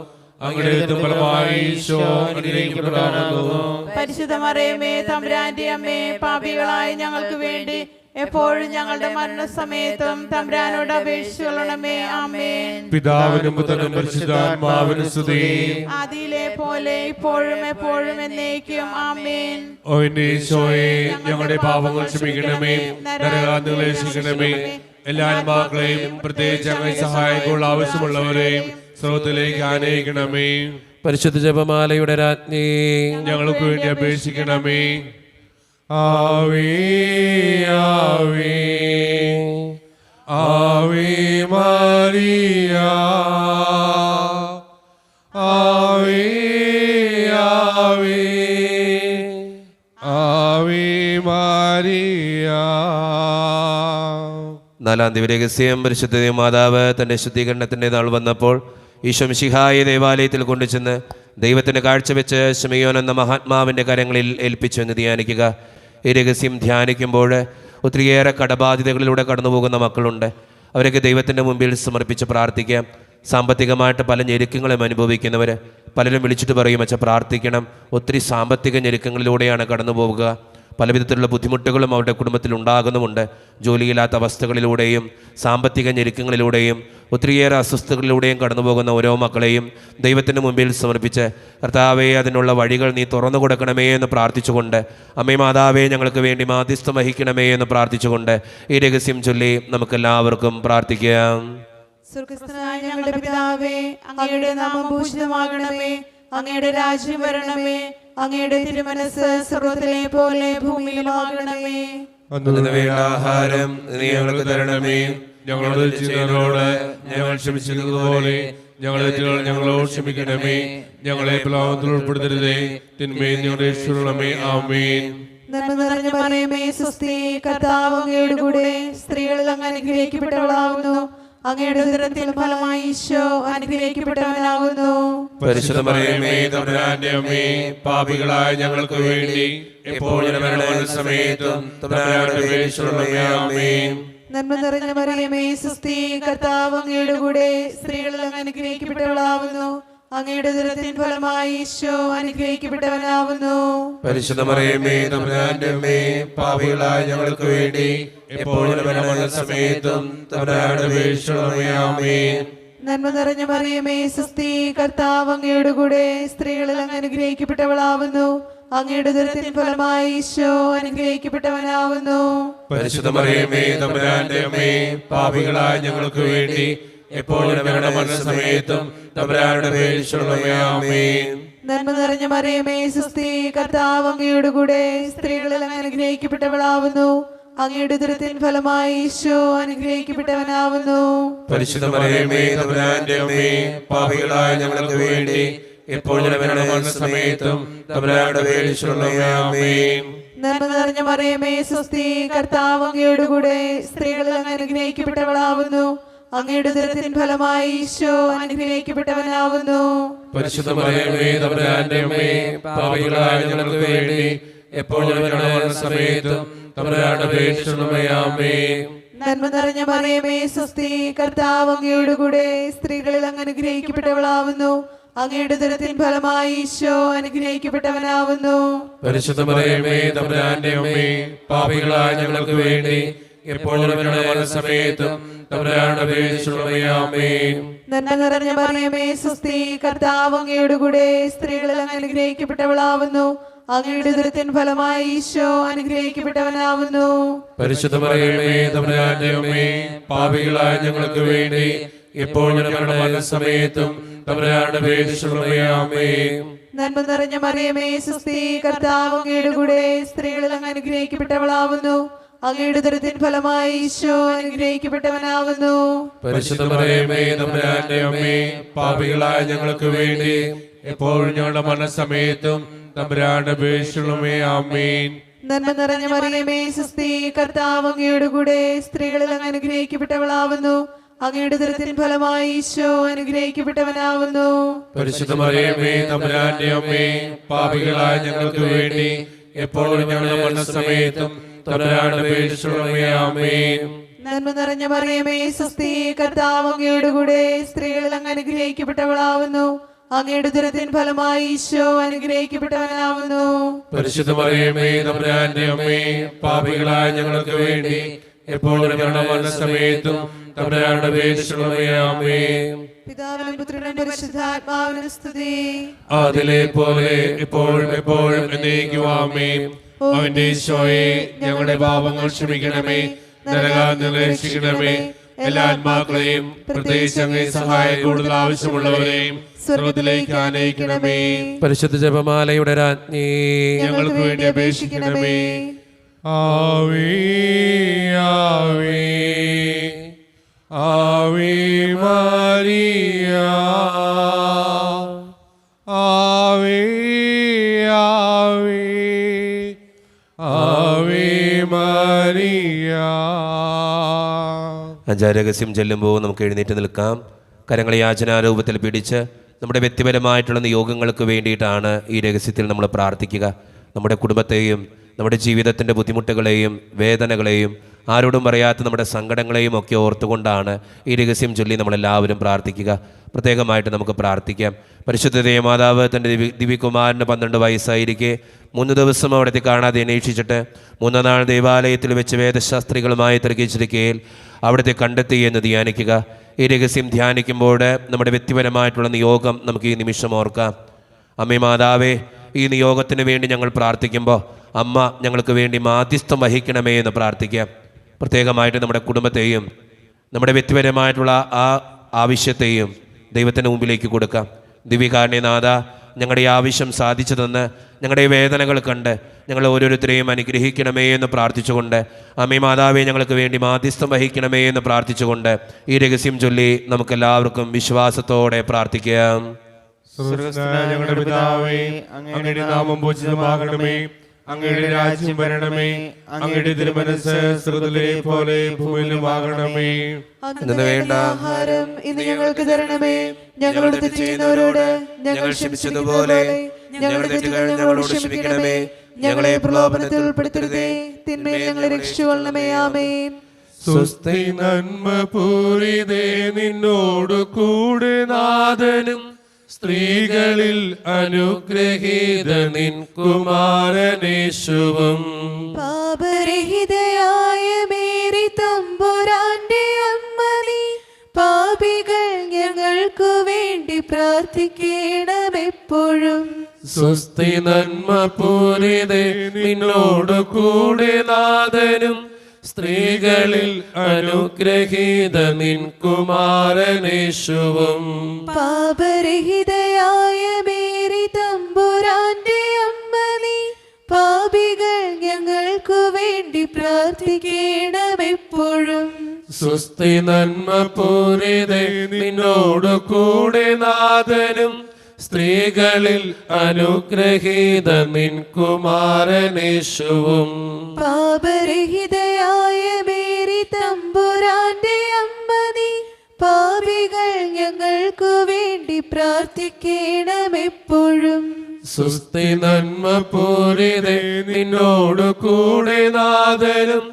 അങ്ങയുടെ ദുരിതഫലമായി ഈശോ അനുഗ്രഹിക്കപ്പെട്ടവളാകുന്നു. പരിശുദ്ധ മറിയമേ തമ്പുരാന്റെ അമ്മേ, പാപികളായ ഞങ്ങൾക്ക് വേണ്ടി എപ്പോഴും ഞങ്ങളുടെ മരണസമയത്തും തമ്പുരാനോട് അപേക്ഷിച്ചുകൊള്ളണമേ. ആമേൻ. പിതാവിനും പുത്രനും പരിശുദ്ധാത്മാവിനും സ്തുതി. ആദിയിലെ പോലെ ഇപ്പോഴും എപ്പോഴും എന്നേക്കും. ആമേൻ. ഓ എന്റെ ഈശോയെ, ഞങ്ങളുടെ പാപങ്ങൾ ക്ഷമിക്കണമേ, നരകാഗ്നിയിൽ രക്ഷിക്കണമേ. എല്ലാ ആത്മാക്കളെയും പ്രത്യേകിച്ച് അങ്ങേ സഹായങ്ങൾ ആവശ്യമുള്ളവരെയും സ്രോതത്തിലേക്ക് ആനയിക്കണമേ. പരിശുദ്ധ ജപമാലയുടെ രാജ്ഞി, ഞങ്ങൾക്ക് വേണ്ടി അപേക്ഷിക്കണമേ. ആവേ ആവേ ആവേ മരിയ, ആവേ ആവേ ആവേ മരിയ. നാലാം ദിവരഹസ്യം. പരിശുദ്ധ മാതാവ് തൻ്റെ ശുദ്ധീകരണത്തിൻ്റെ നാൾ വന്നപ്പോൾ ഈശോ മിശിഹായെ ദേവാലയത്തിൽ കൊണ്ടുചെന്ന് ദൈവത്തിന് കാഴ്ചവെച്ച് ശിമയോൻ എന്ന മഹാത്മാവിൻ്റെ കരങ്ങളിൽ ഏൽപ്പിച്ചു എന്ന് ധ്യാനിക്കുക. ഈ രഹസ്യം ധ്യാനിക്കുമ്പോൾ ഒത്തിരിയേറെ കടബാധ്യതകളിലൂടെ കടന്നുപോകുന്ന മക്കളുണ്ട്. അവരൊക്കെ ദൈവത്തിൻ്റെ മുമ്പിൽ സമർപ്പിച്ച് പ്രാർത്ഥിക്കാം. സാമ്പത്തികമായിട്ട് പല ഞെരുക്കങ്ങളും അനുഭവിക്കുന്നവർ പലരും വിളിച്ചിട്ട് പറയും, അച്ഛാ പ്രാർത്ഥിക്കണം, ഒത്തിരി സാമ്പത്തിക ഞെരുക്കങ്ങളിലൂടെയാണ് കടന്നു പോവുക. പലവിധത്തിലുള്ള ബുദ്ധിമുട്ടുകളും അവരുടെ കുടുംബത്തിൽ ഉണ്ടാകുന്നുമുണ്ട്. ജോലിയില്ലാത്ത അവസ്ഥകളിലൂടെയും സാമ്പത്തിക ഞെരുക്കങ്ങളിലൂടെയും ഒത്തിരിയേറെ അസ്വസ്ഥതകളിലൂടെയും കടന്നു പോകുന്ന ഓരോ മക്കളെയും ദൈവത്തിൻ്റെ മുമ്പിൽ സമർപ്പിച്ച്, കർത്താവേ അതിനുള്ള വഴികൾ നീ തുറന്നു കൊടുക്കണമേ എന്ന് പ്രാർത്ഥിച്ചുകൊണ്ട്, അമ്മേ മാതാവേ ഞങ്ങൾക്ക് വേണ്ടി മാധ്യസ്ഥം വഹിക്കണമേ എന്ന് പ്രാർത്ഥിച്ചുകൊണ്ട് ഈ രഹസ്യം ചൊല്ലി നമുക്കെല്ലാവർക്കും പ്രാർത്ഥിക്കാം. സ്വർഗ്ഗസ്ഥനായ ഞങ്ങളുടെ പിതാവേ, അങ്ങയുടെ നാമം പൂജിതമാകണമേ, അങ്ങയുടെ രാജ്യം വരണമേ, അങ്ങയുടെ തിരുമനസ് സ്വർഗ്ഗത്തിലെ പോലെ ഭൂമിയിലുമാകണമേ. അന്നു വേണ്ട ആഹാരം നീ ഞങ്ങൾക്ക് തരണമേ. ഞങ്ങളോട് ചെയ്യുന്നവരോട് ഞങ്ങൾ ക്ഷമിച്ചതുപോലെ ഞങ്ങളെ തെറ്റുകൾ ഞങ്ങളോട് ക്ഷമിക്കണമേ. ഞങ്ങളെ പ്രലോഭനത്തിൽ ഉൾപ്പെടുത്തരുതേ, തിന്മയിൽ ഞങ്ങളുടെ രക്ഷിക്കണമേ. ആമേൻ. നന്മ നിറഞ്ഞ മറിയമേ, സ്വസ്തി, കർത്താവ് അങ്ങയുടെ കൂടെ, സ്ത്രീകളിൽ അങ്ങ് അനുഗ്രഹിക്കപ്പെട്ടവളാകുന്നു. അങ്ങയുടെ ഉദരത്തിൻ ഫലമായി ഈശോ അനുഗ്രഹിക്കപ്പെട്ടവനാകുന്നു. പരിശുദ്ധ മറിയമേ തമ്പുരാന്റെ അമ്മേ, പാപികളായ ഞങ്ങൾക്ക് വേണ്ടി എപ്പോഴും മരണസമയത്തും തമ്പുരാനോട് അപേക്ഷിച്ചുകൊള്ളണമേ. ആമേൻ. നന്മ നിറഞ്ഞ മറിയമേ, സ്വസ്തി, കർത്താവ് അങ്ങയുടെ കൂടെ, സ്ത്രീകളിൽ അങ്ങ് അനുഗ്രഹിക്കപ്പെട്ടവളാകുന്നു. അങ്ങയുടെ ഉദരത്തിൻ ഫലമായി ഈശോ അനുഗ്രഹിക്കപ്പെട്ടവനാകുന്നു. പരിശുദ്ധ മറിയമേ തമ്പുരാന്റെ അമ്മേ, പാപികളായ ഞങ്ങൾക്ക് വേണ്ടി എപ്പോഴും മരണസമയത്തും തമ്പുരാനോട് അപേക്ഷിച്ചുകൊള്ളണമേ. ആമേൻ. നന്മ നിറഞ്ഞ മറിയമേ, സ്വസ്തി, കർത്താവ് അങ്ങയുടെ കൂടെ, സ്ത്രീകളിൽ അങ്ങ് അനുഗ്രഹിക്കപ്പെട്ടവളാകുന്നു. അങ്ങയുടെ ഉദരത്തിൻ ഫലമായി ഈശോ അനുഗ്രഹിക്കപ്പെട്ടവനാകുന്നു. പരിശുദ്ധ മറിയമേ തമ്പുരാന്റെ അമ്മേ, പാപികളായ ഞങ്ങൾക്ക് വേണ്ടി എപ്പോഴും മരണസമയത്തും തമ്പുരാനോട് അപേക്ഷിച്ചുകൊള്ളണമേ. ആമേൻ. നന്മ നിറഞ്ഞ മറിയമേ, സ്വസ്തി, കർത്താവ് അങ്ങയുടെ കൂടെ, സ്ത്രീകളിൽ അങ്ങ് അനുഗ്രഹിക്കപ്പെട്ടവളാകുന്നു. അങ്ങയുടെ ഉദരത്തിൻ ഫലമായി ഈശോ അനുഗ്രഹിക്കപ്പെട്ടവനാകുന്നു. പരിശുദ്ധ മറിയമേ തമ്പുരാന്റെ അമ്മേ, പാപികളായ ഞങ്ങൾക്ക് വേണ്ടി എപ്പോഴും മരണസമയത്തും തമ്പുരാനോട് അപേക്ഷിച്ചുകൊള്ളണമേ. ആമേൻ. നന്മ നിറഞ്ഞ മറിയമേ, സ്വസ്തി, കർത്താവ് അങ്ങയുടെ കൂടെ, സ്ത്രീകളിൽ അങ്ങ് അനുഗ്രഹിക്കപ്പെട്ടവളാകുന്നു. അങ്ങയുടെ ഉദരത്തിൻ ഫലമായി ഈശോ അനുഗ്രഹിക്കപ്പെട്ടവനാകുന്നു. പരിശുദ്ധ മറിയമേ തമ്പുരാന്റെ അമ്മേ, പാപികളായ ഞങ്ങൾക്ക് വേണ്ടി എപ്പോഴും മരണസമയത്തും തമ്പുരാനോട് അപേക്ഷിച്ചുകൊള്ളണമേ. ആമേൻ. നന്മ നിറഞ്ഞ മറിയമേ, സ്വസ്തി, കർത്താവ് അങ്ങയുടെ കൂടെ, സ്ത്രീകളിൽ അങ്ങ് അനുഗ്രഹിക്കപ്പെട്ടവളാകുന്നു. അങ്ങയുടെ ഉദരത്തിൻ ഫലമായി ഈശോ അനുഗ്രഹിക്കപ്പെട്ടവനാകുന്നു. പരിശുദ്ധ മറിയമേ തമ്പുരാന്റെ അമ്മേ, പാപികളായ ഞങ്ങൾക്ക് വേണ്ടി എപ്പോഴും മരണസമയത്തും തമ്പുരാനോട് അപേക്ഷിച്ചുകൊള്ളണമേ. ആമേൻ. നന്മ നിറഞ്ഞ മറിയമേ, സ്വസ്തി, കർത്താവ് അങ്ങയുടെ കൂടെ, സ്ത്രീകളിൽ അങ്ങ് അനുഗ്രഹിക്കപ്പെട്ടവളാകുന്നു. അങ്ങയുടെ ഉദരത്തിൻ ഫലമായി ഈശോ അനുഗ്രഹിക്കപ്പെട്ടവനാകുന്നു. പരിശുദ്ധ മറിയമേ തമ്പുരാന്റെ അമ്മേ, പാപികളായ ഞങ്ങൾക്ക് വേണ്ടി എപ്പോഴും മരണസമയത്തും തമ്പുരാനോട് അപേക്ഷിച്ചുകൊള്ളണമേ. ആമേൻ. നന്മ നിറഞ്ഞ മറിയമേ, സ്വസ്തി, കർത്താവ് അങ്ങയുടെ കൂടെ, സ്ത്രീകളിൽ അങ്ങ് അനുഗ്രഹിക്കപ്പെട്ടവളാകുന്നു. അങ്ങയുടെ ഉദരത്തിൻ ഫലമായി ഈശോ അനുഗ്രഹിക്കപ്പെട്ടവനാകുന്നു. പരിശുദ്ധ മറിയമേ തമ്പുരാന്റെ അമ്മേ, പാപികളായ ഞങ്ങൾക്ക് വേണ്ടി എപ്പോഴും ഞങ്ങളുടെ മരണസമയത്തും തമ്പുരാനോട് അപേക്ഷിച്ചുകൊള്ളണമേ. ആമേൻ. നന്മ നിറഞ്ഞ മറിയമേ, സ്വസ്തി, കർത്താവ് അങ്ങയുടെ കൂടെ, സ്ത്രീകളിൽ അങ്ങ് അനുഗ്രഹിക്കപ്പെട്ടവളാകുന്നു. അങ്ങയുടെ ഉദരത്തിൻ ഫലമായി ഈശോ അനുഗ്രഹിക്കപ്പെട്ടവനാവുന്നു. പരിശുദ്ധ മറിയമേ തമ്പുരാന്റെ അമ്മേ, പാപികളായ ഞങ്ങൾക്ക് വേണ്ടി എപ്പോഴും ഞങ്ങളുടെ മരണസമയത്തും തമ്പുരാനോട് അപേക്ഷിച്ചുകൊള്ളണമേ. ആമേൻ. നന്മ നിറഞ്ഞ മറിയമേ സ്വസ്തി, കർത്താവ് അങ്ങയുടെ കൂടെ, സ്ത്രീകളിൽ അങ്ങ് അനുഗ്രഹിക്കപ്പെട്ടവളാവുന്നു. അങ്ങയുടെ ഉദരത്തിൻ ഫലമായി ഈശോ അനുഗ്രഹിക്കപ്പെട്ടവനാവുന്നു. പരിശുദ്ധ മറിയമേ തമ്പുരാന്റെ അമ്മേ, പാപികളായ ഞങ്ങൾക്ക് വേണ്ടി എപ്പോഴും ഞങ്ങളുടെ മരണസമയത്തും തമ്പുരാനോട് അപേക്ഷിച്ചുകൊള്ളണമേ. ആമേൻ. പിതാവിനും പുത്രനും പരിശുദ്ധാത്മാവിനും സ്തുതി. അതിലെ പോലെ എപ്പോഴും എപ്പോഴും എന്നേക്കും. ആമേൻ. അവന്റെ ഈശോയെ, ഞങ്ങളുടെ പാപങ്ങൾ ക്ഷമിക്കണമേ, നരകാഗ്നിയിൽ രക്ഷിക്കണമേ. എല്ലാ ആത്മാക്കളെയും പ്രത്യേകിച്ച് അങ്ങേ സഹായം കൂടുതൽ ആവശ്യമുള്ളവരെയും സ്വർഗ്ഗത്തിലേക്ക് ആനയിക്കണമേ. പരിശുദ്ധ ജപമാലയുടെ രാജ്ഞി, ഞങ്ങൾക്ക് വേണ്ടി അപേക്ഷിക്കണമേ. ആവേ ആവേ ആവേ മരിയ, ആവേ ആവേ ആവേ മരിയ. അഞ്ചാം രഹസ്യം ചെല്ലുമ്പോൾ നമുക്ക് എഴുന്നേറ്റ് നിൽക്കാം. കരങ്ങളെ യാചനാരൂപത്തിൽ പിടിച്ച് നമ്മുടെ വ്യക്തിപരമായിട്ടുള്ള നിയോഗങ്ങൾക്ക് വേണ്ടിയിട്ടാണ് ഈ രഹസ്യത്തിൽ നമ്മൾ പ്രാർത്ഥിക്കുക. നമ്മുടെ കുടുംബത്തെയും നമ്മുടെ ജീവിതത്തിൻ്റെ ബുദ്ധിമുട്ടുകളെയും വേദനകളെയും ആരോടും പറയാത്ത നമ്മുടെ സങ്കടങ്ങളെയും ഒക്കെ ഓർത്തുകൊണ്ടാണ് ഈ രഹസ്യം ചൊല്ലി നമ്മളെല്ലാവരും പ്രാർത്ഥിക്കുക. പ്രത്യേകമായിട്ട് നമുക്ക് പ്രാർത്ഥിക്കാം. പരിശുദ്ധ ദേവമാതാവ് തൻ്റെ ദിവ്യകുമാരന് 12 വയസ്സായിരിക്കെ 3 ദിവസം അവിടത്തെ കാണാതെ അന്വേഷിച്ചിട്ട് 3 നാൾ ദേവാലയത്തിൽ വെച്ച് വേദശാസ്ത്രികളുമായി തർക്കിച്ചിരിക്കയിൽ അവിടുത്തെ കണ്ടെത്തി എന്ന് ധ്യാനിക്കുക. ഈ രഹസ്യം ധ്യാനിക്കുമ്പോൾ നമ്മുടെ വ്യക്തിപരമായിട്ടുള്ള നിയോഗം നമുക്ക് ഈ നിമിഷം ഓർക്കാം. അമ്മേ മാതാവേ, ഈ നിയോഗത്തിന് വേണ്ടി ഞങ്ങൾ പ്രാർത്ഥിക്കുമ്പോൾ അമ്മ ഞങ്ങൾക്ക് വേണ്ടി മാധ്യസ്ഥം വഹിക്കണമേ എന്ന് പ്രാർത്ഥിക്കാം. പ്രത്യേകമായിട്ട് നമ്മുടെ കുടുംബത്തെയും നമ്മുടെ വ്യക്തിപരമായിട്ടുള്ള ആ ആവശ്യത്തെയും ദൈവത്തിൻ്റെ മുമ്പിലേക്ക് കൊടുക്കാം. ദിവ്യകാരുണ്യനാഥ, ഞങ്ങളുടെ ആവശ്യം സാധിച്ചു തന്ന് ഞങ്ങളുടെ വേദനകൾ കണ്ട് ഞങ്ങൾ ഓരോരുത്തരെയും അനുഗ്രഹിക്കണമേ എന്ന് പ്രാർത്ഥിച്ചുകൊണ്ട്, അമ്മേ മാതാവേ ഞങ്ങൾക്ക് വേണ്ടി മാധ്യസ്ഥം വഹിക്കണമേ എന്ന് പ്രാർത്ഥിച്ചുകൊണ്ട് ഈ രഹസ്യം ചൊല്ലി നമുക്കെല്ലാവർക്കും വിശ്വാസത്തോടെ പ്രാർത്ഥിക്കാം. ഞങ്ങളുടെ പിതാവേ, അങ്ങയുടെ നാമം പൂജിതമാകണമേ, അങ്ങയുടെ രാജ്യം വരണമേ, അങ്ങയുടെ തിരുമനസ്സ് സ്വർഗ്ഗത്തിലെ പോലെ ഭൂമിയിലുമാകണമേ. അന്നു വേണ്ട ആഹാരം ഇന്ന് ഞങ്ങൾക്ക് തരണമേ. ഞങ്ങളോട് തെറ്റ് ചെയ്യുന്നവരോട് ഞങ്ങൾ ക്ഷമിച്ചതുപോലെ ഞങ്ങളുടെ തെറ്റുകൾ ഞങ്ങളോട് ക്ഷമിക്കണമേ. ഞങ്ങളെ പ്രലോഭനത്തിൽ ഉൾപ്പെടുത്തരുതേ, തിന്മയിൽ ഞങ്ങളെ രക്ഷിച്ചുകൊള്ളണമേ. ആമേൻ. സ്വസ്തി നന്മ പൂരിതേ, നിന്നോട് കൂടെ നാഥനും സ്ത്രീകളിൽ അനുഗ്രഹീത നിൻ കുമാരനേശുവും. പാപരഹിതയായ മേരി തമ്പുരാന്റെ അമ്മ നീ, പാപികൾ ഞങ്ങൾക്കു വേണ്ടി പ്രാർത്ഥിക്കണമെപ്പോഴും. സ്വസ്തി നന്മ പൂരിതേ, നിന്നോട് കൂടെ നാഥനും സ്ത്രീകളിൽ അനുഗ്രഹീത നിൻ കുമാരനേശുവും. പാപരഹിതയായ മേരി തമ്പുരാന്റെ അമ്മ നീ, പാപികൾ ഞങ്ങൾക്കു വേണ്ടി പ്രാർത്ഥിക്കണമെപ്പോഴും. സ്വസ്തി നന്മ പൂരിതേ, നിന്നോട് കൂടെ നാഥനും സ്ത്രീകളിൽ അനുഗ്രഹീത നിൻ കുമാരനേശുവും. പാപരഹിതയായ മേരി തമ്പുരാന്റെ അമ്മ നീ, പാപികൾ ഞങ്ങൾക്കു വേണ്ടി പ്രാർത്ഥിക്കണമെപ്പോഴും. സ്വസ്തി നന്മ പൂരിതേ, നിന്നോട് കൂടെ നാഥനും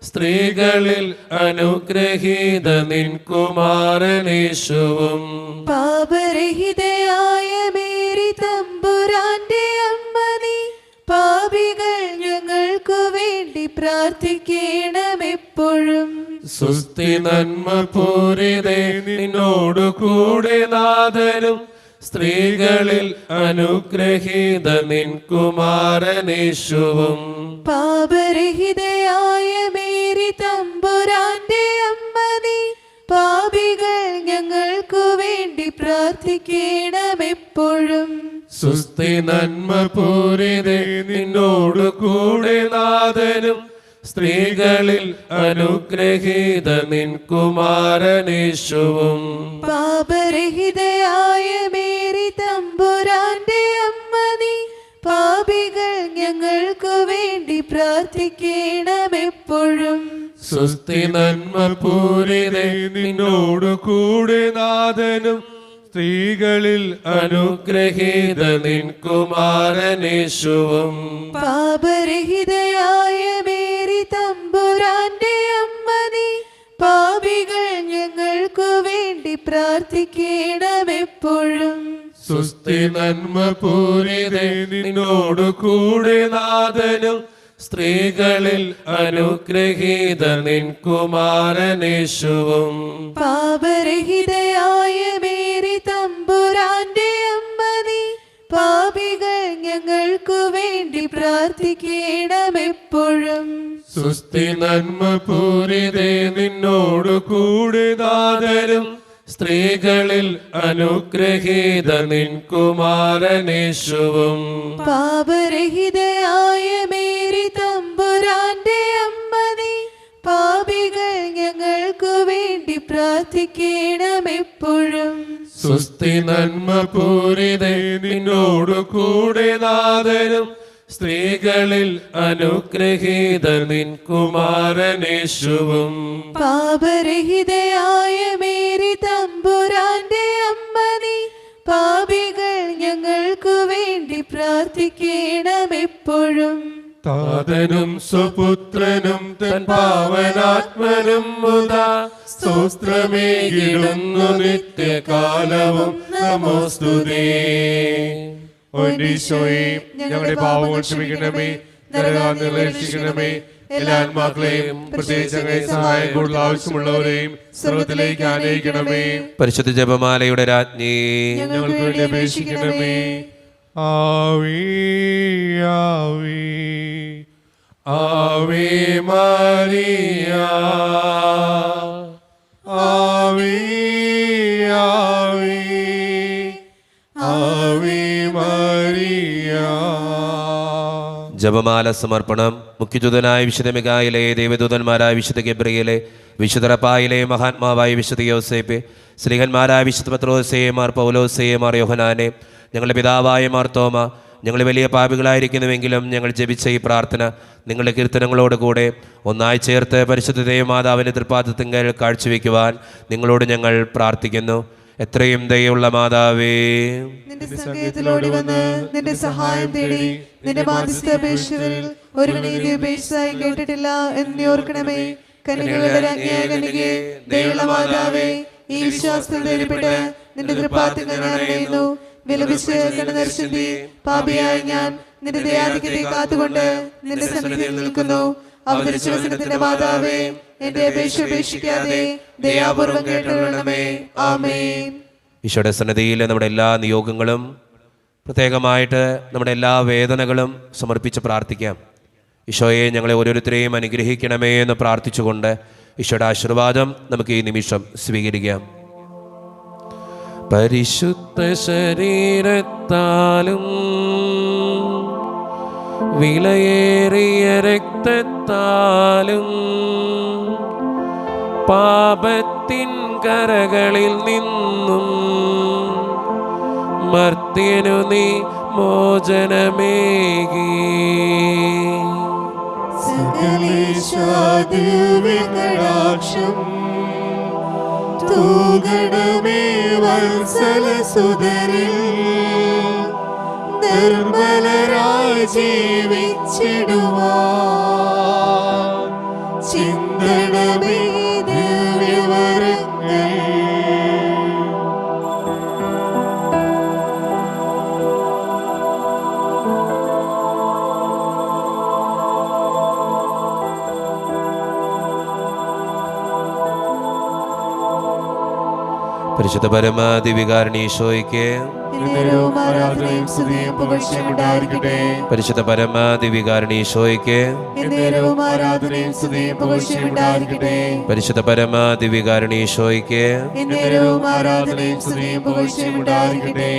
സ്ത്രീകളിൽ അനുഗ്രഹീത നിൻ കുമാരനേശുവും. പാപരഹിതയായ മേരി തമ്പുരാന്റെ അമ്മ നീ, പാപികൾ ഞങ്ങൾക്കു വേണ്ടി പ്രാർത്ഥിക്കണമെപ്പോഴും. സ്വസ്തി നന്മ പൂരിതേ, നിന്നോട് കൂടെ നാഥനും സ്ത്രീകളിൽ അനുഗ്രഹീത നിൻ കുമാരനേശുവും. പാപരഹിതയായ മേരി തമ്പുരാന്റെ അമ്മ നീ, പാപികൾ ഞങ്ങൾക്കു വേണ്ടി പ്രാർത്ഥിക്കണമെപ്പോഴും. സ്വസ്തി നന്മ പൂരിതേ, നിന്നോട് കൂടെ നാഥനും സ്ത്രീകളിൽ അനുഗ്രഹീത നിൻ കുമാരനേശുവും. പാപരഹിതയായ മേരി തമ്പുരാന്റെ അമ്മ നീ, പാപികൾ ഞങ്ങൾ ഞങ്ങൾക്കു വേണ്ടി പ്രാർത്ഥിക്കണമെപ്പോഴും. സ്വസ്തി നന്മ പൂരിതേ നിന്നോടു കൂടെ നാഥനും സ്ത്രീകളിൽ അനുഗ്രഹീത നിൻ കുമാരനേശുവും. പാപരഹിതയായ മേരി തമ്പുരാന്റെ അമ്മ നീ, പാപികൾ ഞങ്ങൾക്കു വേണ്ടി പ്രാർത്ഥിക്കണമെപ്പോഴും. സ്വസ്തി നന്മ പൂരിതേ നിന്നോടു കൂടെ നാഥനും സ്ത്രീകളിൽ അനുഗ്രഹീത നിൻ കുമാരനേശുവും. പാപരഹിതയായ മേരി തമ്പുരാന്റെ അമ്മ നീ, പാപികൾ ഞങ്ങൾക്കു വേണ്ടി പ്രാർത്ഥിക്കണമെപ്പോഴും. സ്വസ്തി നന്മ പൂരിതേ നിന്നോടു കൂടെ നാഥനും സ്ത്രീകളിൽ അനുഗ്രഹീത നിൻ കുമാരനേശുവും. പാപരഹിതയായ മേരി തമ്പുരാന്റെ അമ്മ നീ, പാപികൾ ഞങ്ങൾക്കു വേണ്ടി പ്രാർത്ഥിക്കണമെപ്പോഴും. സ്വസ്തി നന്മ പൂരിതേ നിന്നോടു കൂടെ നാഥനും സ്ത്രീകളിൽ അനുഗ്രഹീത നിൻ കുമാരനേശുവും. പാപരഹിതയായ മേരി തമ്പുരാന്റെ അമ്മ നീ, പാപികൾ ഞങ്ങൾക്കു വേണ്ടി പ്രാർത്ഥിക്കണമെപ്പോഴും. താതനും സ്വപുത്രനും തൻ പാവനാത്മനും മുതാ സ്തോത്രമേകിടുന്നു നിത്യകാലവും നമോസ്തുതേ. ഓനീശോയെ ഞങ്ങളുടെ പാപങ്ങൾ ക്ഷമിക്കണമേ, നരകാഗ്നിയിൽ രക്ഷിക്കണമേ. എല്ലാ ആത്മാക്കളെയും പ്രത്യേകിച്ച് അങ്ങേ സഹായം കൂടുതൽ ആവശ്യമുള്ളവരെയും സ്വർഗ്ഗത്തിലേക്ക് ആനയിക്കണമേ. പരിശുദ്ധ ജപമാലയുടെ രാജ്ഞി, ഞങ്ങൾക്ക് വേണ്ടി അപേക്ഷിക്കണമേ. ആവേ ആവേ ആവേ മരിയ, ആവേ ആവേ ആവേ മരിയ. ജപമാല സമർപ്പണം. മുഖ്യദൂതനായ വിശുദ്ധ മിഖായേലേ, ദേവദൂതന്മാരായ വിശുദ്ധ ഗബ്രിയേലേ, വിശുദ്ധ റഫായേലേ, മഹാത്മാവായ വിശുദ്ധ യോസേപ്പേ, ശ്രീഹന്മാരായ വിശുദ്ധ പത്രോസേ, മാർ പൗലോസേ, മാർ യോഹനാനെ, ഞങ്ങളുടെ പിതാവായ മാർ തോമ, ഞങ്ങൾ വലിയ പാപികളായിരിക്കുന്നുവെങ്കിലും ഞങ്ങൾ ജപിച്ച ഈ പ്രാർത്ഥന നിങ്ങളുടെ കീർത്തനങ്ങളോട് കൂടെ ഒന്നായി ചേർത്ത് പരിശുദ്ധ ദേവമാതാവിൻ്റെ തൃപ്പാദത്തിങ്കൽ കാഴ്ചവെക്കുവാൻ നിങ്ങളോട് ഞങ്ങൾ പ്രാർത്ഥിക്കുന്നു. എത്രയും ദയുള്ള മാതാവേ, നിന്റെ സങ്കേതത്തിലോടി വന്ന് നിന്റെ സഹായം തേടി നിന്റെ മാധ്യസ്ഥപേക്ഷകരിൽ ഒരു നീതി ഉപേക്ഷിച്ചായി കേട്ടിട്ടില്ല എന്ന് നീ ഓർക്കണമേ. കന്യകകളുടെ രാജ്ഞിയായ കന്യകേ, ദയുള്ള മാതാവേ, ഈ വിശ്വാസത്തിൽ ധൈര്യപ്പെട്ട് നിന്റെ തൃപ്പാദത്തിങ്കൽ ഞാൻ അണയുന്നു. വിലപിച്ച് കണ്ണുനീർചിന്തി പാപിയായ ഞാൻ നിന്റെ ദയാധിക്യത്തെ കാത്തുകൊണ്ട് നിന്റെ സന്നിധിയിൽ നിൽക്കുന്നു. അവതരിച്ച വചനത്തിന്റെ മാതാവേ, എന്റെ അപേക്ഷ ഉപേക്ഷിക്കാതെ ദയാപൂർവം കേട്ടുകൊള്ളണമേ. ആമേൻ. ഈശോയുടെ സന്നിധിയിൽ നമ്മുടെ എല്ലാ നിയോഗങ്ങളും പ്രത്യേകമായിട്ട് നമ്മുടെ എല്ലാ വേദനകളും സമർപ്പിച്ച് പ്രാർത്ഥിക്കാം. ഈശോയെ ഞങ്ങളെ ഓരോരുത്തരെയും അനുഗ്രഹിക്കണമേ എന്ന് പ്രാർത്ഥിച്ചുകൊണ്ട് ഈശോയുടെ ആശീർവാദം നമുക്ക് ഈ നിമിഷം സ്വീകരിക്കാം. പരിശുദ്ധ ശരീരത്താലും വിലയേറിയ രക്തത്താലും പാപത്തിൻ കരകളിൽ നിന്നും മർത്യനു നീ മോചനമേകി. സകലേശാദിവ്യകടാക്ഷം തൂഗണമേ വത്സലസുതരിൽ നിർമ്മലരായി ജീവിച്ചിടുവാൻ ചിന്തണമേ ദിവ്യവരങ്ങൾ. പരിശുദ്ധ പരമാദിവികാരണി ഈശോയ്ക്ക് ആരാധനയും സ്തുതിയും പുകഴ്ചയും ഉണ്ടായിരിക്കട്ടെ. പരിശുദ്ധ പരമാദിവികാരണി ഈശോയ്ക്ക് ആരാധനയും സ്തുതിയും പുകഴ്ചയും ഉണ്ടായിരിക്കട്ടെ. പരിശുദ്ധ പരമാദിവികാരണി ഈശോയ്ക്ക് ആരാധനയും സ്തുതിയും പുകഴ്ചയും ഉണ്ടായിരിക്കട്ടെ.